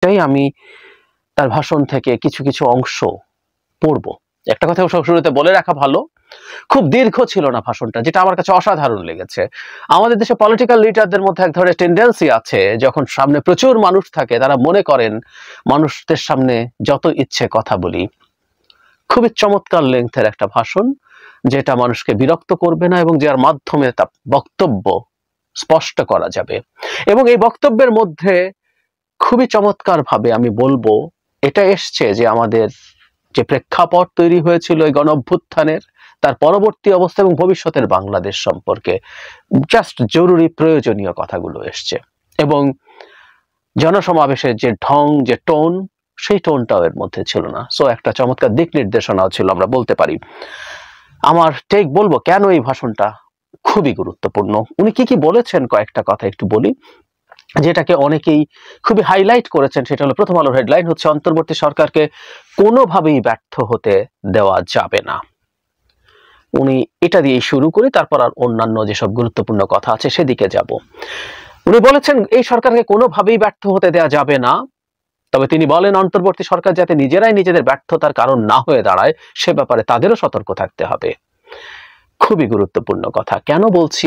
তাই আমি তার ভাষণ থেকে কিছু কিছু অংশ পড়ব। একটা কথা শুরুতে বলে রাখা ভালো, খুব দীর্ঘ ছিল না ভাষণটা, যেটা আমার কাছে অসাধারণ লেগেছে। আমাদের দেশে পলিটিক্যাল লিডারদের মধ্যে এক ধরনের টেন্ডেন্সি আছে, যখন সামনে প্রচুর মানুষ থাকে তারা মনে করেন মানুষদের সামনে যত ইচ্ছে কথা বলি। খুবই চমৎকার লেংথের একটা ভাষণ, যেটা মানুষকে বিরক্ত করবে না এবং যার মাধ্যমে তার বক্তব্য স্পষ্ট করা যাবে। এবং এই বক্তব্যের মধ্যে খুবই চমৎকার ভাবে আমি বলবো এটা এসছে যে আমাদের যে প্রেক্ষাপট তৈরি হয়েছিল এই গণ অভ্যুত্থানের, তার পরবর্তী অবস্থা এবং ভবিষ্যতের বাংলাদেশ সম্পর্কে জাস্ট জরুরি প্রয়োজনীয় কথাগুলো এসছে। এবং জনসমাবেশের যে ঢং, যে টোন, সেই টোনটাও এর মধ্যে ছিল না। সো একটা চমৎকার দিক নির্দেশনাও ছিল, আমরা বলতে পারি। আমার টেক বলবো কেন এই ভাষণটা খুবই গুরুত্বপূর্ণ। উনি কি কি বলেছেন কয়েকটা কথা একটু বলি, যেটাকে অনেকেই খুবই হাইলাইট করেছেন। সেটা হলো, প্রথম আলোর হেডলাইন হচ্ছে অন্তর্বর্তী সরকারকে কোনোভাবেই ব্যর্থ হতে দেওয়া যাবে না। উনি এটা দিয়েই শুরু করি, তারপর আর অন্যান্য যেসব গুরুত্বপূর্ণ কথা আছে সেদিকে যাব। উনি বলেছেন এই সরকারকে কোনোভাবেই ব্যর্থ হতে দেওয়া যাবে না, তবে তিনি বলেন অন্তর্বর্তী সরকার যাতে নিজেরাই নিজেদের ব্যর্থতার কারণ না হয়ে দাঁড়ায় সে ব্যাপারে তাদেরও সতর্ক থাকতে হবে। খুবই গুরুত্বপূর্ণ কথা। কেন বলছি?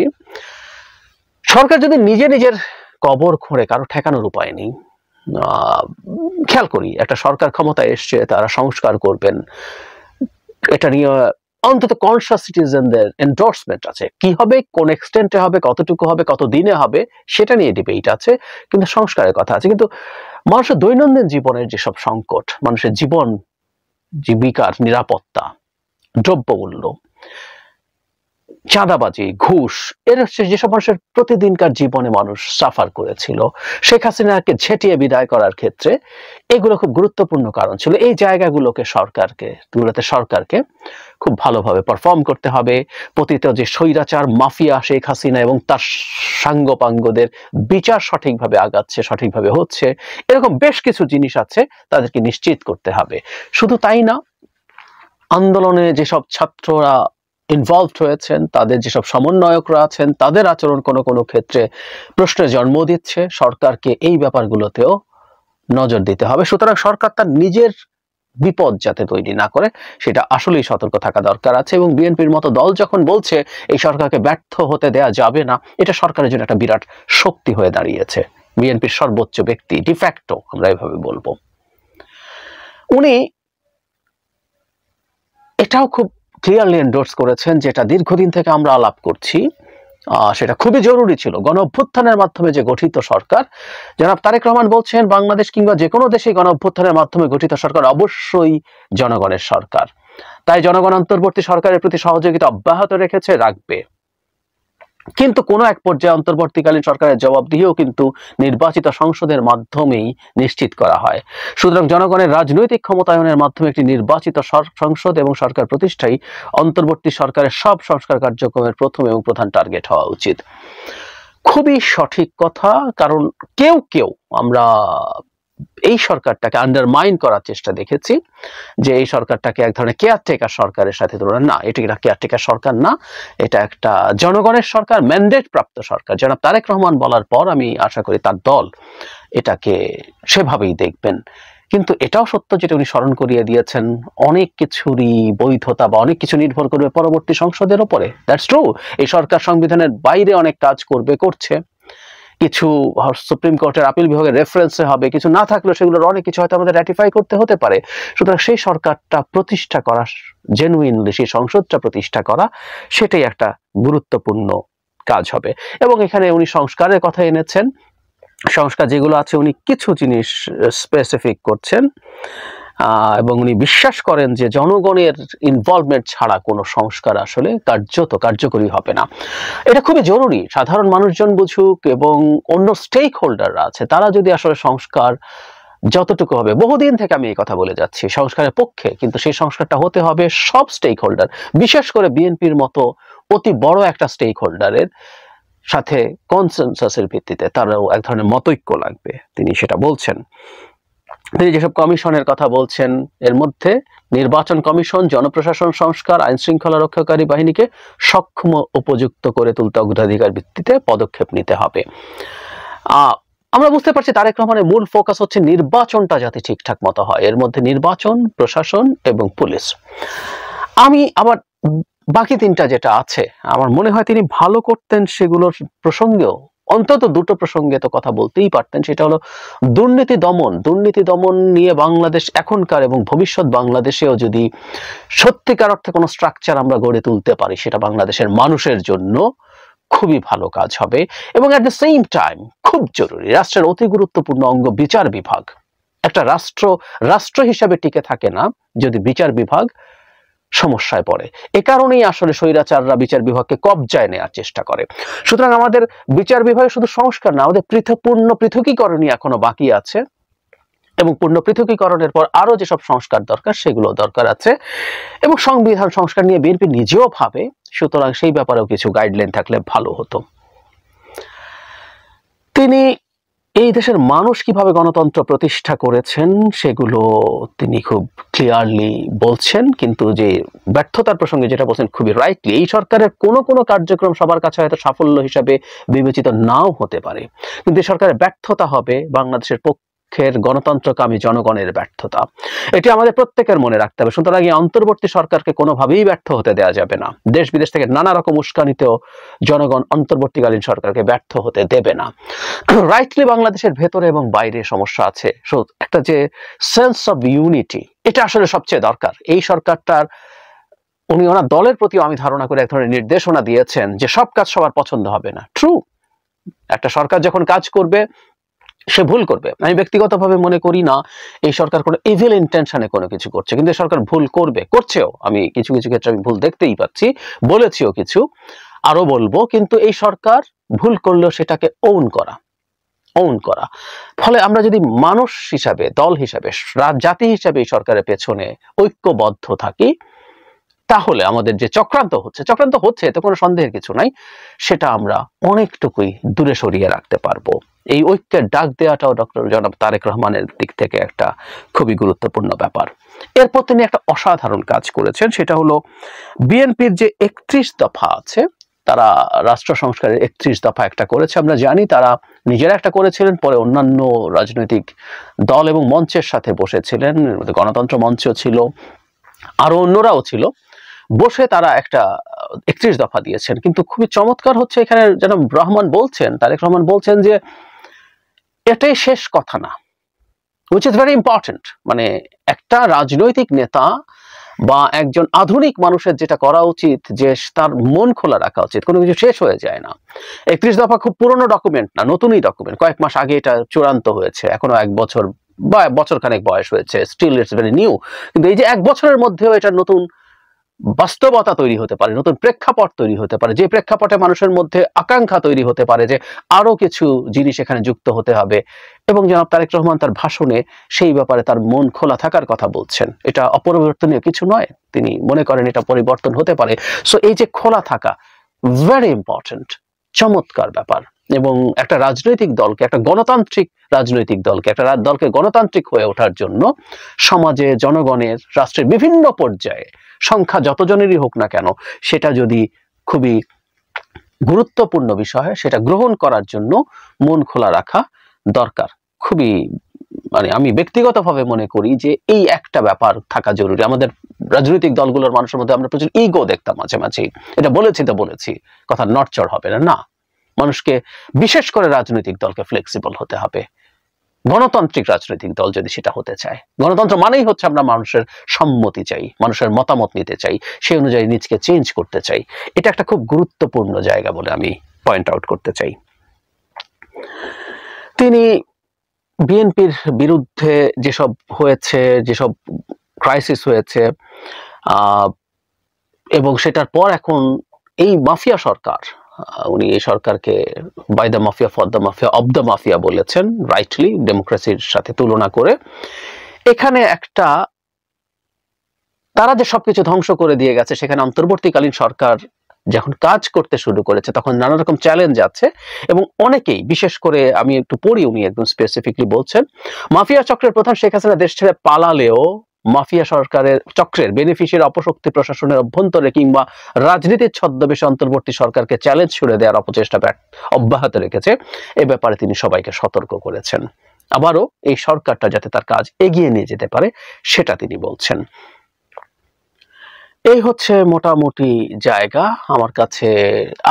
সরকার যদি নিজে নিজের কবর খুঁড়ে, কারো ঠেকানোর উপায় নেই। খেয়াল করি, একটা সরকার ক্ষমতায় এসছে, তারা সংস্কার করবেন, এটা নিয়ে অন্তত কনসাস সিটিজেনদের এন্ডোর্সমেন্ট আছে। কি হবে, কোন এক্সটেন্টে হবে, কতটুকু হবে, কত দিনে হবে, সেটা নিয়ে ডিবেট আছে, কিন্তু সংস্কারের কথা আছে। কিন্তু মানুষের দৈনন্দিন জীবনের যেসব সংকট, মানুষের জীবন জীবিকার নিরাপত্তা, দ্রব্যমূল্য, চাঁদাবাজি, ঘুষ, এর যেসব মানুষের প্রতিদিনকার জীবনে মানুষ সাফার করেছিল, শেখ হাসিনাকে ঝেঁটিয়ে বিদায় করার ক্ষেত্রে এগুলো খুব গুরুত্বপূর্ণ কারণ ছিল। এই জায়গাগুলোতে সরকারকে খুব ভালোভাবে পারফর্ম করতে হবে। পতিত যে স্বৈরাচার মাফিয়া শেখ হাসিনা এবং তার সাঙ্গপাঙ্গদের বিচার সঠিকভাবে আগাচ্ছে, সঠিকভাবে হচ্ছে, এরকম বেশ কিছু জিনিস আছে, তাদেরকে নিশ্চিত করতে হবে। শুধু তাই না, আন্দোলনে যেসব ছাত্ররা ইনভলভড হয়েছেন, তাদের যেসব সমন্বয়করা আছেন, তাদের আচরণ কোনো কোনো ক্ষেত্রে প্রশ্নের জন্ম দিচ্ছে। সরকারকে এই ব্যাপারগুলোতেও নজর দিতে হবে। সুতরাং সরকার তার নিজের বিপদ যাতে তৈরি না করে, সেটা আসলেই সতর্ক থাকা দরকার আছে। এবং বিএনপির মতো দল যখন বলছে এই সরকারকে ব্যর্থ হতে দেয়া যাবে না, এটা সরকারের জন্য একটা বিরাট শক্তি হয়ে দাঁড়িয়েছে। বিএনপির সর্বোচ্চ ব্যক্তি, ডিফ্যাক্টো আমরা এভাবে বলবো। উনি এটাও খুব ক্লিয়ারলি এন্ডোর্স করেছেন, যেটা দীর্ঘদিন থেকে আমরা আলাপ করছি, সেটা খুবই জরুরি ছিল। গণ অভ্যুত্থানের মাধ্যমে যে গঠিত সরকার, জনাব তারেক রহমান বলছেন বাংলাদেশ কিংবা যে কোনো দেশে গণ অভ্যুত্থানের মাধ্যমে গঠিত সরকার অবশ্যই জনগণের সরকার। তাই জনগণ অন্তর্বর্তী সরকারের প্রতি সহযোগিতা অব্যাহত রেখেছে, রাখবে। কিন্তু কোনো এক পর্যায়ে অন্তর্বর্তীকালীন সরকারের জবাবদিহিও কিন্তু নির্বাচিত সংসদের মাধ্যমেই নিশ্চিত করা হয়। সুতরাং জনগণের রাজনৈতিক ক্ষমতায়নের মাধ্যমে একটি নির্বাচিত সংসদ এবং সরকার প্রতিষ্ঠাই অন্তর্বর্তী সরকারের সব সংস্কার কার্যক্রমের প্রথম এবং প্রধান টার্গেট হওয়া উচিত। খুবই সঠিক কথা। কারণ কেউ আমরা এই সরকারটাকে আন্ডারমাইন করার চেষ্টা দেখেছি, যে এই সরকারটাকে এক ধরনের কেয়ারটেকার সরকারের সাথে তুলনা। না, এটা কেয়ারটেকার সরকার না, এটা একটা জনগণের সরকার, ম্যান্ডেট প্রাপ্ত সরকার। জনাব তারেক রহমান বলার পর আমি আশা করি তার দল এটাকে সেভাবেই দেখবেন। কিন্তু এটাও সত্য, যেটা উনি স্মরণ করিয়ে দিয়েছেন, অনেক কিছুরই বৈধতা বা অনেক কিছু নির্ভর করবে পরবর্তী সংসদের উপরে। That's true. এই সরকার সংবিধানের বাইরে অনেক কাজ করছে, কিছু সুপ্রিম কোর্টের আপিল বিভাগের রেফারেন্সে হবে, কিছু না থাকলেও সেগুলোর অনেক কিছু হয়তো আমাদের র্যাটিফাই করতে হতে পারে। সুতরাং সেই সরকারটা প্রতিষ্ঠা করা, জেনুইনলি সেই সংসদটা প্রতিষ্ঠা করা, সেটাই একটা গুরুত্বপূর্ণ কাজ হবে। এবং এখানে উনি সংস্কারের কথা এনেছেন। সংস্কার যেগুলো আছে, উনি কিছু জিনিস স্পেসিফিক করছেন, এবং উনি বিশ্বাস করেন যে জনগণের ইনভলভমেন্ট ছাড়া কোনো সংস্কার আসলে কার্যকরী হবে না। এটা খুবই জরুরি। সাধারণ মানুষজন বুঝুক এবং অন্য স্টেক হোল্ডাররা আছে, তারা যদি আসলে সংস্কার যতটুকু হবে, বহুদিন থেকে আমি এই কথা বলে যাচ্ছি সংস্কারের পক্ষে, কিন্তু সেই সংস্কারটা হতে হবে সব স্টেক হোল্ডার, বিশেষ করে বিএনপির মতো অতি বড় একটা স্টেক হোল্ডারের সাথে কনসেনসাসের ভিত্তিতে তারাও এক ধরনের মতৈক্য লাগবে। তিনি সেটা বলছেন। তিনি যেসব কমিশনের কথা বলছেন, এর মধ্যে নির্বাচন কমিশন, জনপ্রশাসন সংস্কার, আইন শৃঙ্খলা রক্ষাকারী বাহিনীকে সক্ষম উপযুক্ত করে তুলতে অগ্রাধিকার ভিত্তিতে পদক্ষেপ নিতে হবে। আমরা বুঝতে পারছি তারেক রহমানের মূল ফোকাস হচ্ছে নির্বাচনটা যাতে ঠিকঠাক মতো হয়, এর মধ্যে নির্বাচন, প্রশাসন এবং পুলিশ। আমি আবার বাকি তিনটা যেটা আছে আমার মনে হয় তিনি ভালো করতেন, সেগুলোর প্রসঙ্গেও অন্তত দুটো প্রসঙ্গে তো কথা বলতেই পারতেন। সেটা হলো দুর্নীতি দমন। দুর্নীতি দমন নিয়ে বাংলাদেশ এখনকার এবং ভবিষ্যৎ বাংলাদেশেও যদি সত্যিকার অর্থে কোনো স্ট্রাকচার আমরা গড়ে তুলতে পারি, সেটা বাংলাদেশের মানুষের জন্য খুবই ভালো কাজ হবে। এবং অ্যাট দ্য সেম টাইম খুব জরুরি, রাষ্ট্রের অতি গুরুত্বপূর্ণ অঙ্গ বিচার বিভাগ। একটা রাষ্ট্র হিসাবে টিকে থাকে না যদি বিচার বিভাগ সমস্যায় পড়ে। এ কারণেই আসলে স্বৈরাচাররা বিচার বিভাগকে কবজায় নেওয়ার চেষ্টা করে। সুতরাং আমাদের বিচার বিভাগে শুধু সংস্কার না, আমাদের পূর্ণ পৃথকীকরণই এখনো বাকি আছে, এবং পূর্ণ পৃথকীকরণের পর আরো যেসব সংস্কার দরকার সেগুলো দরকার আছে, এবং সংবিধান সংস্কার নিয়ে বিএনপি নিজেও ভাবে। সুতরাং সেই ব্যাপারেও কিছু গাইডলাইন থাকলে ভালো হতো। তিনি এই দেশের মানুষ কিভাবে গণতন্ত্র প্রতিষ্ঠা করেছেন সেগুলো তিনি খুব ক্লিয়ারলি বলছেন, কিন্তু যে ব্যর্থতার প্রসঙ্গে যেটা বলছেন খুবই রাইটলি, এই সরকারের কোনো কোনো কার্যক্রম সবার কাছে হয়তো সাফল্য হিসাবে বিবেচিত নাও হতে পারে, কিন্তু এই সরকারের ব্যর্থতা হবে বাংলাদেশের গণতন্ত্রকামী জনগণের ব্যর্থতা। এটি আমাদের প্রত্যেকের মনে রাখতে হবে। সুতরাং এই অন্তর্বর্তী সরকারকে কোনোভাবেই ব্যর্থ হতে দেওয়া যাবে না। দেশ বিদেশ থেকে নানা রকম উস্কানিতেও জনগণ অন্তর্বর্তীকালীন সরকারকে ব্যর্থ হতে দেবে না। রাইটলি বাংলাদেশের ভেতরে এবং বাইরে সমস্যা আছে, একটা যে সেন্স অফ ইউনিটি, এটা আসলে সবচেয়ে দরকার। এই সরকারটার ওনার দলের প্রতি আমি ধারণা করে এক ধরনের নির্দেশনা দিয়েছেন যে সব কাজ সবার পছন্দ হবে না। ট্রু, একটা সরকার যখন কাজ করবে সে ভুল করবে। আমি ব্যক্তিগতভাবে মনে করি না এই সরকার কোনো ইভিল ইন্টেনশনে কোনো কিছু করছে, কিন্তু এই সরকার ভুল করবে, করছেও। আমি কিছু কিছু ক্ষেত্রে আমি ভুল দেখতেই পাচ্ছি, বলেছিও কিছু, আরো বলবো। কিন্তু এই সরকার ভুল করলেও সেটাকে ওন করা। ফলে আমরা যদি মানুষ হিসাবে, দল হিসাবে, জাতি হিসাবে এই সরকারের পেছনে ঐক্যবদ্ধ থাকি, তাহলে আমাদের যে চক্রান্ত হচ্ছে এতে কোনো সন্দেহের কিছু নাই, সেটা আমরা অনেকটুকুই দূরে সরিয়ে রাখতে পারবো। এই ঐক্যের ডাক দেওয়াটাও জনাব তারেক রহমানের দিক থেকে একটা খুবই গুরুত্বপূর্ণ ব্যাপার। এরপর তিনি একটা অসাধারণ কাজ করেছেন, সেটা হলো বিএনপির যে 31 দফা আছে, তারা রাষ্ট্র সংস্কারের 31 দফা একটা করেছে। আমরা জানি তারা নিজেরা একটা করেছিলেন, পরে অন্যান্য রাজনৈতিক দল এবং মঞ্চের সাথে বসেছিলেন, গণতন্ত্র মঞ্চ ছিল, আরো অন্যরাও ছিল, বসে তারা একটা 31 দফা দিয়েছেন। কিন্তু খুবই চমৎকার হচ্ছে এখানে যেন তারেক রহমান বলছেন যে এটাই শেষ কথা না, which is very important। মানে একটা রাজনৈতিক নেতা বা একজন আধুনিক মানুষের যেটা করা উচিত, যে তার মন খোলা রাখা উচিত, কোনো কিছু শেষ হয়ে যায় না। 31 দফা খুব পুরনো ডকুমেন্ট না, নতুনই ডকুমেন্ট, কয়েক মাস আগে এটা চূড়ান্ত হয়েছে, এখনো 1 বছর বা বছর খানেক বয়স হয়েছে, স্টিল ইটস ভেরি নিউ। কিন্তু এই যে 1 বছরের মধ্যেও এটা নতুন বাস্তবতা তৈরি হতে পারে, নতুন প্রেক্ষাপট তৈরি হতে পারে, যে প্রেক্ষাপটে মানুষের মধ্যে আকাঙ্ক্ষা তৈরি হতে পারে যে আরো কিছু জিনিস এখানে যুক্ত হতে হবে। এবং জনাব তারেক রহমান তার ভাষণে সেই ব্যাপারে তার মন খোলা থাকার কথা বলছেন। এটা অপরিবর্তনীয় কিছু নয়, তিনি মনে করেন এটা পরিবর্তন হতে পারে। সো এই যে খোলা থাকা, ভেরি ইম্পর্টেন্ট, চমৎকার ব্যাপার। এবং একটা রাজনৈতিক দলকে, একটা গণতান্ত্রিক রাজনৈতিক দলকে, একটা দলকে গণতান্ত্রিক হয়ে ওঠার জন্য সমাজে, জনগণের, রাষ্ট্রের বিভিন্ন পর্যায়ে সংখ্যা যতজনেরই হোক না কেন, সেটা যদি খুবই গুরুত্বপূর্ণ বিষয় হয়, সেটা গ্রহণ করার জন্য মন খোলা রাখা দরকার। খুবই আমি ব্যক্তিগতভাবে মনে করি যে এই একটা ব্যাপার থাকা জরুরি। আমাদের রাজনৈতিক দলগুলোর মানুষের মধ্যে আমরা প্রচুর ইগো দেখতাম মাঝে মাঝে, এটা বলেছি, কথা নড়চড় হবে না। মানুষকে, বিশেষ করে রাজনৈতিক দলকে ফ্লেক্সিবল হতে হবে। গণতান্ত্রিক রাজনৈতিক দল যদি সেটা হতে চায়, গণতন্ত্র মানেই হচ্ছে আমরা মানুষের সম্মতি চাই, মানুষের মতামত নিতে চাই, সেই অনুযায়ী নিজকে চেঞ্জ করতে চাই। এটা একটা খুব গুরুত্বপূর্ণ জায়গা বলে আমি পয়েন্ট আউট করতে চাই। তিনি বিএনপির বিরুদ্ধে যেসব হয়েছে, যেসব ক্রাইসিস হয়েছে, এবং সেটার পর এখন এই মাফিয়া সরকার, উনি এই সরকারকে by the mafia, for the mafia, of the mafia বলেছেন, রাইটলি, ডেমোক্রেসির সাথে তুলনা করে। এখানে একটা, তারা যে সবকিছু ধ্বংস করে দিয়ে গেছে, সেখানে অন্তর্বর্তীকালীন সরকার যখন কাজ করতে শুরু করেছে তখন নানা রকম চ্যালেঞ্জ আছে। এবং অনেকেই, বিশেষ করে আমি একটু পড়ি, উনি একদম স্পেসিফিকলি বলছেন, মাফিয়া চক্রের প্রধান শেখ হাসিনা দেশ ছেড়ে পালালেও মাফিয়া সরকারের চক্রের বেনিফিশিয়ারি অপশক্তি প্রশাসনের অভ্যন্তরে কিংবা রাজনীতির ছদ্মবেশে অন্তর্বর্তী সরকারকে চ্যালেঞ্জ ছুড়ে দেওয়ার অপচেষ্টা অব্যাহত রেখেছে। এ ব্যাপারে তিনি সবাইকে সতর্ক করেছেন। আবারও এই সরকারটা যাতে তার কাজ এগিয়ে নিয়ে যেতে পারে সেটা তিনি বলছেন। এই হচ্ছে মোটামুটি জায়গা। আমার কাছে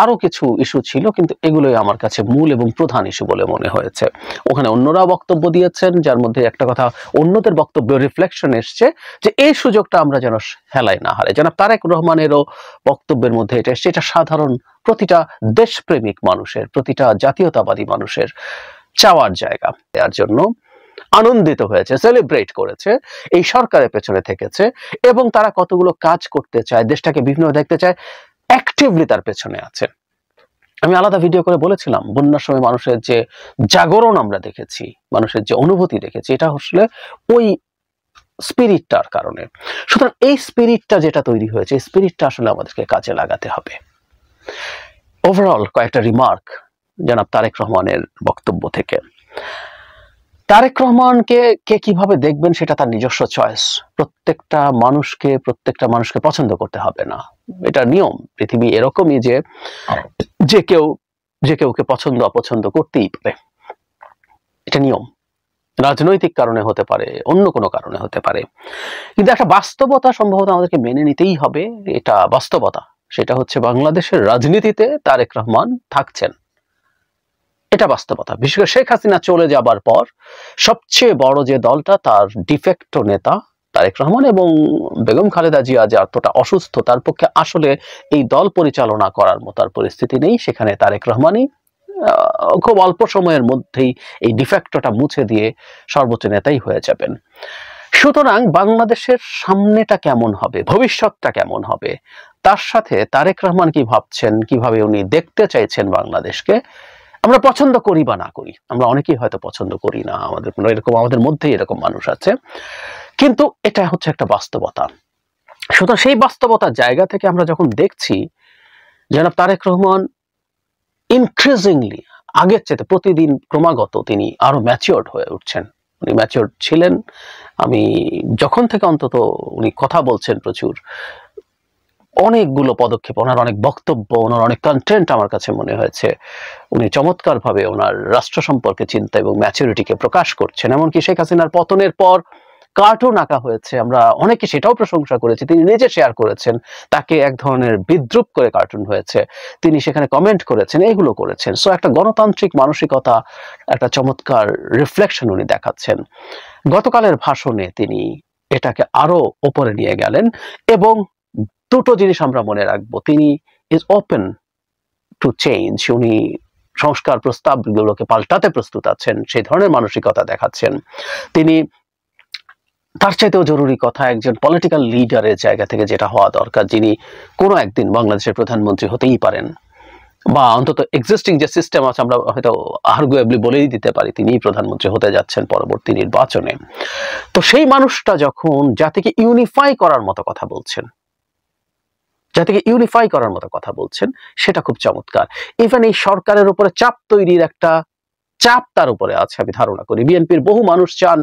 আরো কিছু ইস্যু ছিল, কিন্তু এগুলোই আমার কাছে মূল এবং প্রধান ইস্যু বলে মনে হয়েছে। ওখানে অন্যরা বক্তব্য দিয়েছেন, যার মধ্যে একটা কথা অন্যদের বক্তব্য রিফ্লেকশন এসছে যে এই সুযোগটা আমরা যেন হেলায় না হারাই। জনাব তারেক রহমানেরও বক্তব্যের মধ্যে এটা এসছে, এটা সাধারণ প্রতিটা দেশপ্রেমিক মানুষের, প্রতিটা জাতীয়তাবাদী মানুষের চাওয়ার জায়গা। এর জন্য আনন্দিত হয়েছে, সেলিব্রেট করেছে, এই সরকারের পেছনে থেকেছে এবং তারা কতগুলো কাজ করতে চায়, দেশটাকে বিভিন্ন দেখতে চায়, অ্যাক্টিভলি তার পেছনে আছে। আমি আলাদা ভিডিও করে বলেছিলাম বন্যার সময় মানুষের যে জাগরণ আমরা দেখেছি, মানুষের যে অনুভূতি দেখেছি, এটা আসলে ওই স্পিরিটটার কারণে। সুতরাং এই স্পিরিটটা যেটা তৈরি হয়েছে, এই স্পিরিটটা আসলে আমাদেরকে কাজে লাগাতে হবে। ওভারঅল কয়েকটা রিমার্ক জনাব তারেক রহমানের বক্তব্য থেকে। তারেক রহমানকে কে কিভাবে দেখবেন সেটা তার নিজস্ব চয়েস। প্রত্যেকটা মানুষকে পছন্দ করতে হবে না, এটা নিয়ম। পৃথিবী এরকমই যে কেউকে পছন্দ অপছন্দ করতেই পারে, এটা নিয়ম। রাজনৈতিক কারণে হতে পারে, অন্য কোনো কারণে হতে পারে, কিন্তু একটা বাস্তবতা সম্ভবত আমাদেরকে মেনে নিতেই হবে। এটা বাস্তবতা, সেটা হচ্ছে বাংলাদেশের রাজনীতিতে তারেক রহমান থাকছেন, এটা বাস্তবতা। বিশেষ করে শেখ হাসিনা চলে যাবার পর সবচেয়ে বড় যে দলটা, তার ডিফেক্টো নেতা তারেক রহমান এবং বেগম খালেদা জিয়া যে এতটা অসুস্থ, তার পক্ষে আসলে এই দল পরিচালনা করার মতো আর পরিস্থিতি নেই। সেখানে তারেক রহমানই খুব অল্প সময়ের মধ্যেই এই ডিফেক্টটা মুছে দিয়ে সর্বোচ্চ নেতাই হয়ে যাবেন। সুতরাং বাংলাদেশের সামনেটা কেমন হবে, ভবিষ্যৎটা কেমন হবে, তার সাথে তারেক রহমান কি ভাবছেন, কিভাবে উনি দেখতে চাইছেন বাংলাদেশকে, আমরা পছন্দ করি বা না করি, আমরা অনেকেই হয়তো পছন্দ করি না, আমাদের মধ্যেই এরকম মানুষ আছে, কিন্তু এটা হচ্ছে একটা বাস্তবতা। সুতরাং সেই বাস্তবতার জায়গা থেকে আমরা যখন দেখছি জনাব তারেক রহমান ইনক্রিজিংলি আগের চেয়ে প্রতিদিন ক্রমাগত তিনি আরো ম্যাচিওরড হয়ে উঠছেন। উনি ম্যাচিওরড ছিলেন, আমি যখন থেকে অন্তত উনি কথা বলছেন প্রচুর, অনেকগুলো পদক্ষেপ, ওনার অনেক বক্তব্য, ওনার অনেক কন্টেন্ট আমার কাছে মনে হয়েছে উনি চমৎকারভাবে ওনার রাষ্ট্র সম্পর্কে চিন্তা এবং ম্যাচুরিটিকে প্রকাশ করছেন। এমনকি শেখ হাসিনার পতনের পর কার্টুন আঁকা হয়েছে, আমরা অনেকে সেটাও প্রশংসা করেছি, তিনি নিজে শেয়ার করেছেন, তাকে এক ধরনের বিদ্রুপ করে কার্টুন হয়েছে, তিনি সেখানে কমেন্ট করেছেন, এগুলো করেছেন। সো একটা গণতান্ত্রিক মানসিকতা, একটা চমৎকার রিফ্লেকশন উনি দেখাচ্ছেন। গতকালের ভাষণে তিনি এটাকে আরো উপরে নিয়ে গেলেন এবং দুটো জিনিস আমরা মনে রাখবো, তিনি ইজ ওপেন টু চেঞ্জ, উনি সংস্কার প্রস্তাবগুলোকে পাল্টাতে প্রস্তুত আছেন, সেই ধরনের মানসিকতা দেখাচ্ছেন। তিনি তার চাইতেও জরুরি কথা, একজন পলিটিক্যাল লিডারের জায়গা থেকে যেটা হওয়া দরকার, যিনি কোনো একদিন বাংলাদেশের প্রধানমন্ত্রী হতেই পারেন, বা অন্তত এক্সিস্টিং যে সিস্টেম আছে আমরা হয়তো আর্গুয়েবলি বলেই দিতে পারি তিনিই প্রধানমন্ত্রী হতে যাচ্ছেন পরবর্তী নির্বাচনে। তো সেই মানুষটা যখন জাতিকে ইউনিফাই করার মতো কথা বলছেন, সেটা খুব চমৎকার। ইভেন এই সরকারের উপরে চাপ তৈরির একটা চাপ তার উপরে আছে আমি ধারণা করি। বিএনপির বহু মানুষ চান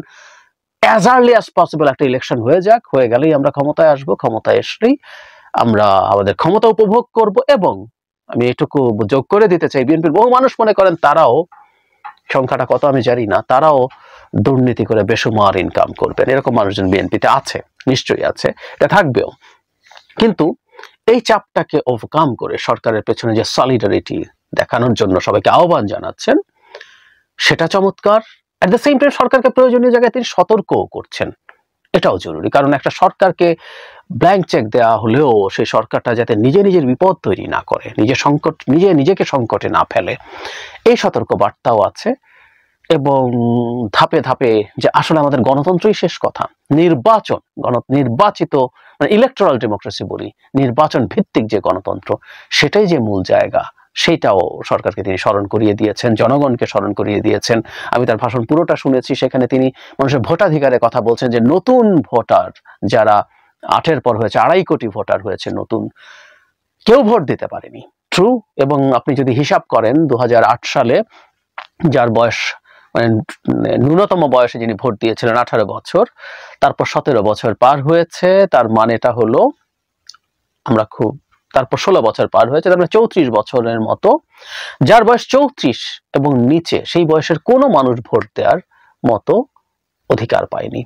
অ্যাজ আর্লি অ্যাজ পসিবল একটা ইলেকশন হয়ে যাক, হয়ে গেলেই আমরা ক্ষমতায় আসবো, ক্ষমতায় এসলেই আমরা আমাদের ক্ষমতা উপভোগ করব। এবং আমি এটুকু যোগ করে দিতে চাই, বিএনপির বহু মানুষ মনে করেন তারাও, সংখ্যাটা কত আমি জানি না, তারাও দুর্নীতি করে বেসুমার ইনকাম করবেন। এরকম মানুষজন বিএনপিতে আছে, নিশ্চয়ই আছে, এটা থাকবেও। কিন্তু এই চাপটাকে ওভারকাম করে সরকারের পেছনে যে সলিডারিটি দেখানোর জন্য সবাইকে আহ্বান জানাচ্ছেন, সেটা চমৎকার। এট দ্য সেম টাইম সরকারকে প্রয়োজনীয় জায়গায় তিনি সতর্কও করছেন, এটাও জরুরি। কারণ একটা সরকারকে ব্ল্যাঙ্ক চেক দেওয়া হলেও সেই সরকারটা যাতে নিজের বিপদ তৈরি না করে, নিজেকে সংকটে না ফেলে, এই সতর্ক বার্তাও আছে। এবং ধাপে ধাপে যে আসলে আমাদের গণতন্ত্রই শেষ কথা, নির্বাচিত মানে ইলেকটোরাল ডেমোক্রেসি বলি, নির্বাচন ভিত্তিক যে গণতন্ত্র, সেটাই যে মূল জায়গা, সেটাও সরকারকে তিনি স্মরণ করিয়ে দিয়েছেন, জনগণকে স্মরণ করিয়ে দিয়েছেন। আমি তার ভাষণ পুরোটা শুনেছি, সেখানে তিনি মানুষের ভোটাধিকারের কথা বলছেন, যে নতুন ভোটার যারা 8-এর পর হয়েছে, 2.5 কোটি ভোটার হয়েছে নতুন, কেউ ভোট দিতে পারেনি, ট্রু। এবং আপনি যদি হিসাব করেন 2008 সালে যার বয়স মানে ন্যূনতম বয়সে যিনি ভোট দিয়েছিলেন 18 বছর, তারপর 17 বছর পার হয়েছে, তার মানেটা হলো তারপর 16 বছর পার হয়েছে, তার মানে 34 বছরের মতো, যার বয়স 34 এবং নিচে সেই বয়সের কোনো মানুষ ভোট দেওয়ার মতো অধিকার পায়নি।